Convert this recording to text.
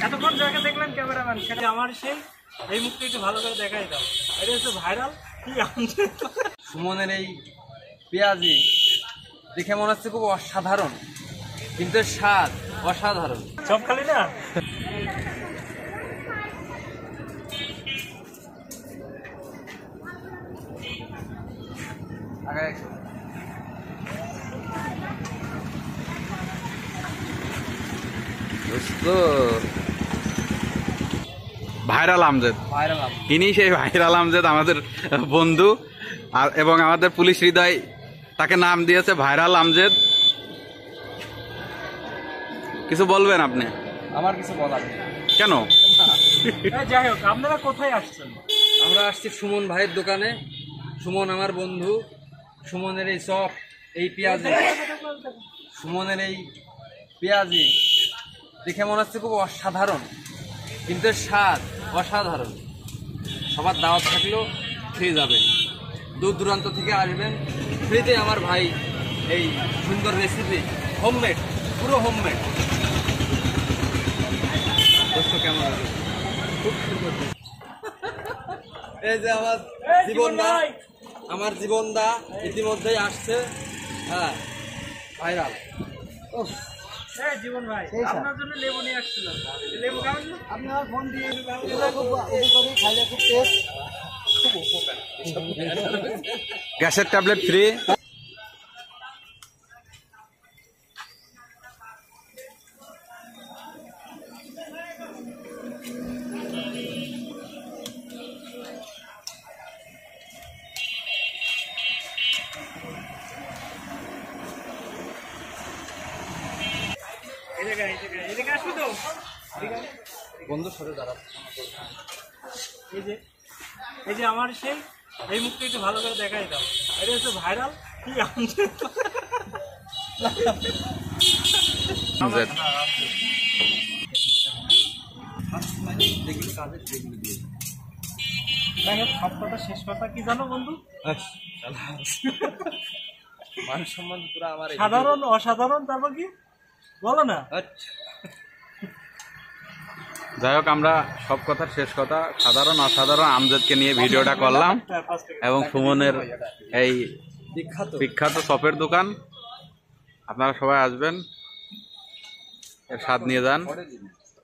এতক্ষণ যাকে দেখলেন ক্যামেরাম্যান, সেটা আমার সেই এই মুখটা একটু ভালো করে দেখাই দাও। এটা হচ্ছে ভাইরাল কি আমজেদ। সুমনের এই পেঁয়াজি দেখে মনে হচ্ছে খুব অসাধারণ, কিন্তু স্বাদ অসাধারণ। সব খালি না ভাইরাল আমজেদ, ভাইরাল ইনি সেই ভাইরাল আমজেদ, আমাদের বন্ধু এবং আমাদের পুলিশ হৃদয় তাকে নাম দিয়েছে ভাইরাল আমজেদ। কিছু বলবেন আপনি? আমার কিছু বলার নেই। কেন? যাই হোক, আপনারা কোথায় আসছেন? আমরা আসছি সুমন ভাইয়ের দোকানে। সুমন আমার বন্ধু। সুমনের এই চপ, এই পেঁয়াজি, সুমনের এই পেঁয়াজি দেখে মনে হচ্ছে খুব অসাধারণ, কিন্তু স্বাদ অসাধারণ। সবার দাওয়াত থাকলেও খেয়ে যাবেন, দূর দূরান্ত থেকে আসবেন, ফ্রিতে আমার ভাই এই সুন্দর রেসিপি, হোমমেড, পুরো হোমমেড। দোস্ত কেমন আছে? খুব সুন্দর। এই যে আমার জীবনদা, আমার জীবনদা ইতিমধ্যেই আসছে। হ্যাঁ, ভাইরাল। জীবন ভাই, আপনার জন্য লেবু নিয়ে আসছিলাম। লেবু খাবেন না? আপনার ফোন দিয়ে খাইলে খুব টেস্ট। গ্যাসের ট্যাবলেট ফ্রি। এদিকে আসবি তো? বন্ধু সরে দাঁড়া। এই যে আমার সেই এই মুখটা একটু ভালো করে দেখাই দাও। এটা হচ্ছে ভাইরাল কি আমজেদ। যাই হোক, সব কথা শেষ কথা কি জানো বন্ধু? মান সম্মান পুরো আমার। সাধারণ অসাধারণ, তারপর কি বলো না? যাই হোক, আমরা সব কথার শেষ কথা সাধারণ অসাধারণ আমজেদকে নিয়ে ভিডিওটা করলাম, এবং সুমনের এই বিখ্যাত চপের দোকান। আপনারা সবাই আসবেন, এর স্বাদ নিয়ে যান।